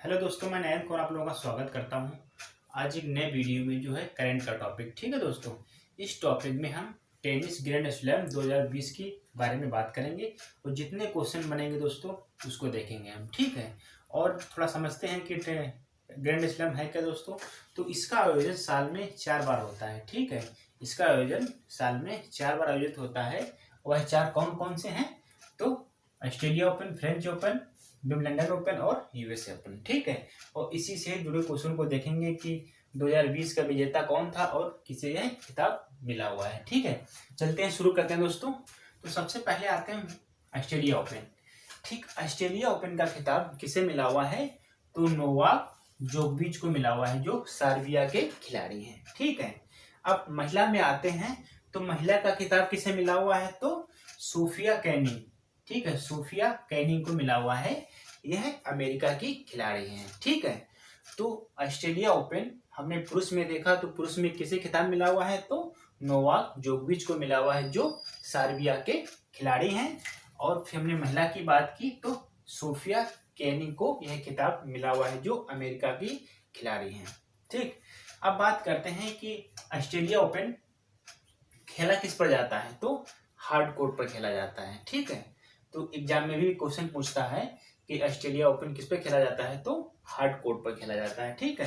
Hello दोस्तों, मैं नयन और आप लोगों का स्वागत करता हूं। आज एक नए वीडियो में जो है करंट का टॉपिक। ठीक है दोस्तों, इस टॉपिक में हम टेनिस ग्रैंड स्लैम 2020 की बारे में बात करेंगे और जितने क्वेश्चन बनेंगे दोस्तों उसको देखेंगे हम। ठीक है, और थोड़ा समझते हैं कि ग्रैंड स्लैम है क्या दोस्तों। तो इसका आयोजन साल में 4 बार होता है। ठीक है, इसका आयोजन साल में 4 बार आयोजित होता है। वह 4 कौन कौन से हैं? तो Australia open, French open, Wimbledon open और यूएस ओपन। ठीक है, और इसी से जुड़े क्वेश्चन को देखेंगे कि 2020 का विजेता कौन था और किसे यह खिताब मिला हुआ है। ठीक है, चलते हैं, शुरू करते हैं दोस्तों। तो सबसे पहले आते हैं ऑस्ट्रेलिया ओपन। ठीक, ऑस्ट्रेलिया ओपन का खिताब किसे मिला हुआ है? तो नोवाक जोकोविच को मिला हुआ है, जो सर्बिया के खिलाड़ी हैं। ठीक है, अब महिला में आते हैं। तो महिला का खिताब किसे मिला हुआ है? तो सोफिया केनिन। ठीक है, सोफिया केनिन को मिला हुआ है। यह अमेरिका की खिलाड़ी हैं। ठीक है, तो ऑस्ट्रेलिया ओपन हमने पुरुष में देखा, तो पुरुष में किसे खिताब मिला हुआ है? तो नोवाक जोकोविच को मिला हुआ है, जो सर्बिया के खिलाड़ी हैं। और फिर हमने महिला की बात की, तो सोफिया केनिन को यह खिताब मिला हुआ है, जो अमेरिका की खिलाड़ी हैं। ठीक, अब बात करते हैं कि ऑस्ट्रेलिया ओपन खेला किस पर जाता है? तो हार्ड कोर्ट पर खेला जाता है। ठीक है, तो एग्जाम में भी क्वेश्चन पूछता है कि ऑस्ट्रेलिया ओपन किस पे खेला जाता है? तो हार्ड कोर्ट पर खेला जाता है। ठीक है,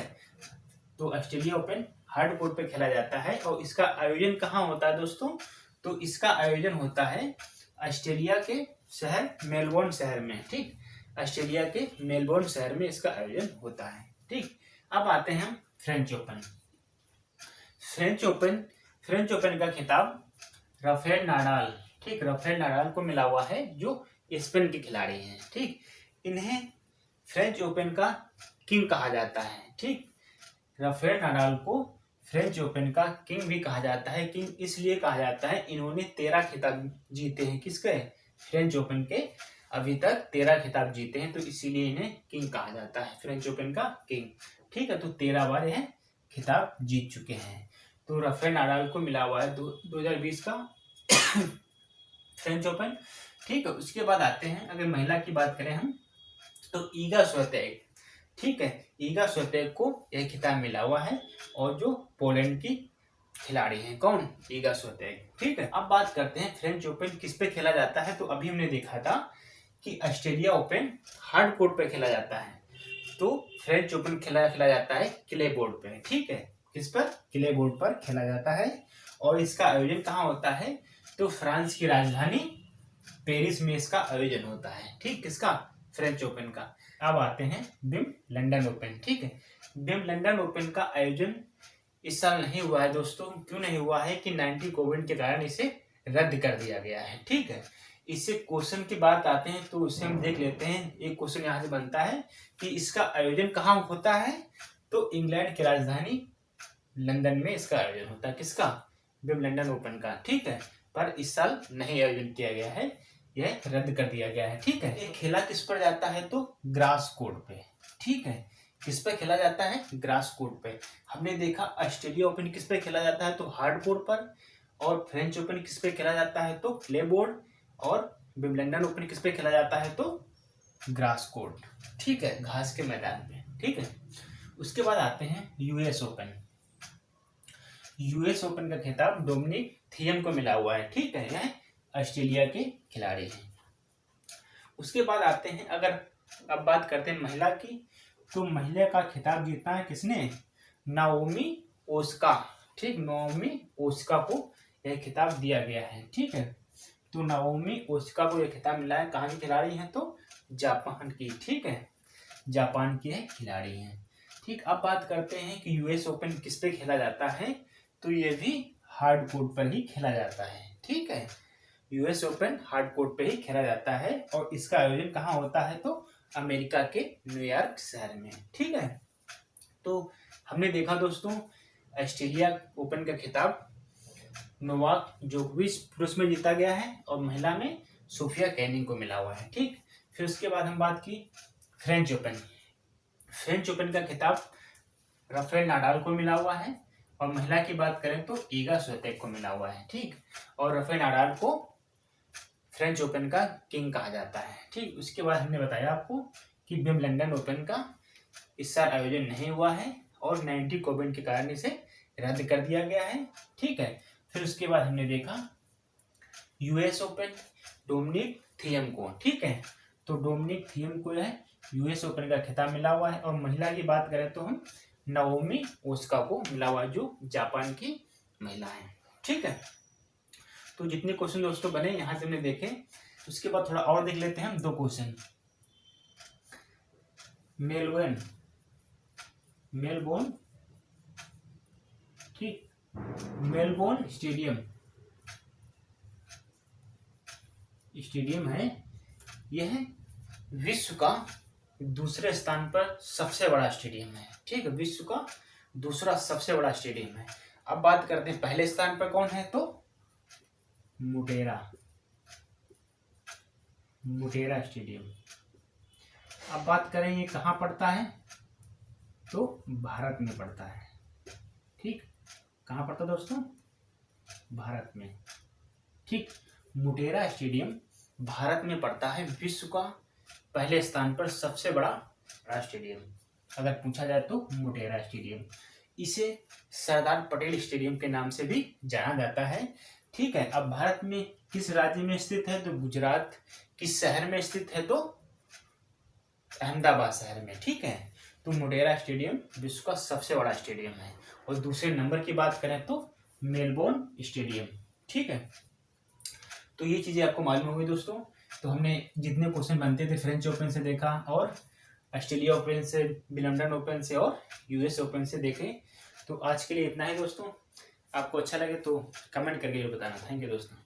तो ऑस्ट्रेलिया ओपन हार्ड कोर्ट पर खेला जाता है। और इसका आयोजन कहाँ होता है दोस्तों? तो इसका आयोजन होता है ऑस्ट्रेलिया के शहर मेलबोर्न शहर में। ठीक, ऑस्ट्रेलिया के मेलबोर्न शहर में इसका आयोजन होता है। ठीक, अब आते हैं हम फ्रेंच ओपन। फ्रेंच ओपन का खिताब राफेल नाडाल, ठीक, राफेल नाडाल को मिला हुआ है, जो स्पेन के खिलाड़ी हैं। ठीक, इन्हें फ्रेंच ओपन का किंग कहा जाता है। ठीक, राफेल नाडाल को फ्रेंच ओपन का किंग भी कहा जाता है। किंग इसलिए कहा जाता है, इन्होंने 13 खिताब जीते हैं। किसके? फ्रेंच ओपन के अभी तक 13 खिताब जीते हैं, तो इसीलिए इन्हें किंग कहा जाता है, फ्रेंच ओपन का किंग। ठीक है, तो 13 बार यह खिताब जीत चुके हैं। तो राफेल नाडाल को मिला हुआ है 2020 का फ्रेंच ओपन। ठीक है, उसके बाद आते हैं, अगर महिला की बात करें हम, तो ईगा स्विएटेक। ठीक है, ईगा स्विएटेक को यह खिताब मिला हुआ है, और जो पोलैंड की खिलाड़ी हैं। कौन? ईगा स्विएटेक। ठीक है, अब बात करते हैं फ्रेंच ओपन किस पे खेला जाता है। तो अभी हमने देखा था कि ऑस्ट्रेलिया ओपन हार्ड कोर्ट पे खेला जाता है, तो फ्रेंच ओपन खेला जाता है क्ले बोर्ड पे। ठीक है, किस पर? क्ले बोर्ड पर खेला जाता है। और इसका आयोजन कहाँ होता है? तो फ्रांस की राजधानी पेरिस में इसका आयोजन होता है। ठीक, किसका? फ्रेंच ओपन का। अब आते हैं विंबलडन ओपन। ठीक है, विंबलडन ओपन का आयोजन इस साल नहीं हुआ है दोस्तों। क्यों नहीं हुआ है? कि 90 कोविड के कारण इसे रद्द कर दिया गया है। ठीक है, इससे क्वेश्चन की बात आते हैं, तो उसे हम देख लेते हैं। एक क्वेश्चन यहाँ से बनता है कि इसका आयोजन कहाँ होता है? तो इंग्लैंड की राजधानी लंदन में इसका आयोजन होता है। किसका? विंबलडन ओपन का। ठीक है, पर इस साल नहीं आयोजन किया गया है, यह रद्द कर दिया गया है। ठीक है, ये खेला किस पर जाता है? तो ग्रास कोर्ट पे। ठीक है, किस पे खेला जाता है? ग्रास कोर्ट पे। हमने देखा ऑस्ट्रेलिया ओपन किस पे खेला जाता है? तो हार्ड कोर्ट पर। और फ्रेंच ओपन किस पे खेला जाता है? तो क्ले बोर्ड। और विंबलडन ओपन किस पे खेला जाता है? तो ग्रास कोर्ट। ठीक है, घास के मैदान पे। ठीक है, उसके बाद आते हैं यूएस ओपन। यूएस ओपन का खिताब डोमिनिक थियम को मिला हुआ है। ठीक है, यह ऑस्ट्रेलिया के खिलाड़ी हैं। उसके बाद आते हैं, अगर अब बात करते हैं महिला की, तो महिला का खिताब जीता है किसने? Naomi Osaka. ठीक, नाओमी ओसाका को यह खिताब दिया गया है। ठीक है, तो नाओमी ओसाका को यह खिताब मिला है। कहाँ की खिलाड़ी हैं? तो जापान की। ठीक है, जापान की है खिलाड़ी हैं। ठीक, अब बात करते हैं कि यूएस ओपन किस पे खेला जाता है। तो ये भी हार्ड कोर्ट पर ही खेला जाता है। ठीक है, यूएस ओपन हार्ड कोर्ट पे ही खेला जाता है, और इसका आयोजन कहाँ होता है? तो अमेरिका के न्यूयॉर्क शहर में। ठीक है, तो हमने देखा दोस्तों ऑस्ट्रेलिया ओपन का खिताब नोवाक जोकोविच पुरुष में जीता गया है, और महिला में सोफिया केनिन को मिला हुआ है। ठीक, फिर उसके बाद हम बात की फ्रेंच ओपन। फ्रेंच ओपन का खिताब राफेल नाडाल को मिला हुआ है, और महिला की बात करें तो ईगा स्विएटेक को मिला हुआ है। ठीक, और राफेल नाडाल को फ्रेंच ओपन का किंग कहा जाता है। ठीक, उसके बाद हमने बताया आपको कि विंबलडन ओपन का इस साल आयोजन नहीं हुआ है और 90 कोविड के कारण इसे रद्द कर दिया गया है। ठीक है, फिर उसके बाद हमने देखा यूएस ओपन, डोमिनिक थिएम को। ठीक है, तो डोमिनिक थिएम को है यूएस ओपन का खिताब मिला हुआ है। और महिला की बात करें तो हम नाओमी ओसाका को मिला हुआ है, जो जापान की महिला है। ठीक है, तो जितने क्वेश्चन दोस्तों बने यहाँ से हमने देखे, उसके बाद थोड़ा और देख लेते हैं हम 2 क्वेश्चन। मेलबोर्न, ठीक, मेलबोर्न स्टेडियम है, यह विश्व का दूसरे स्थान पर सबसे बड़ा स्टेडियम है। ठीक है, विश्व का दूसरा सबसे बड़ा स्टेडियम है। अब बात करते हैं पहले स्थान पर कौन है, तो मोटेरा स्टेडियम। अब बात करें ये कहाँ पड़ता है, तो भारत में पड़ता है। ठीक, कहाँ पड़ता है दोस्तों, भारत में। ठीक, मोटेरा स्टेडियम भारत में पड़ता है, विश्व का पहले स्थान पर सबसे बड़ा स्टेडियम अगर पूछा जाए तो मोटेरा स्टेडियम। इसे सरदार पटेल स्टेडियम के नाम से भी जाना जाता है। ठीक है, अब भारत में किस राज्य में स्थित है, तो गुजरात। किस शहर में स्थित है, तो अहमदाबाद शहर में। ठीक है, तो मोटेरा स्टेडियम विश्व का सबसे बड़ा स्टेडियम है। और दूसरे नंबर की बात करें तो मेलबोर्न स्टेडियम। ठीक है, तो ये चीजें आपको मालूम होगी दोस्तों। तो हमने जितने क्वेश्चन बनते थे फ्रेंच ओपन से देखा, और ऑस्ट्रेलिया ओपन से, विंबलडन ओपन से, और यूएस ओपन से देखे। तो आज के लिए इतना ही दोस्तों। आपको अच्छा लगे तो कमेंट करके बताना। थैंक यू दोस्तों।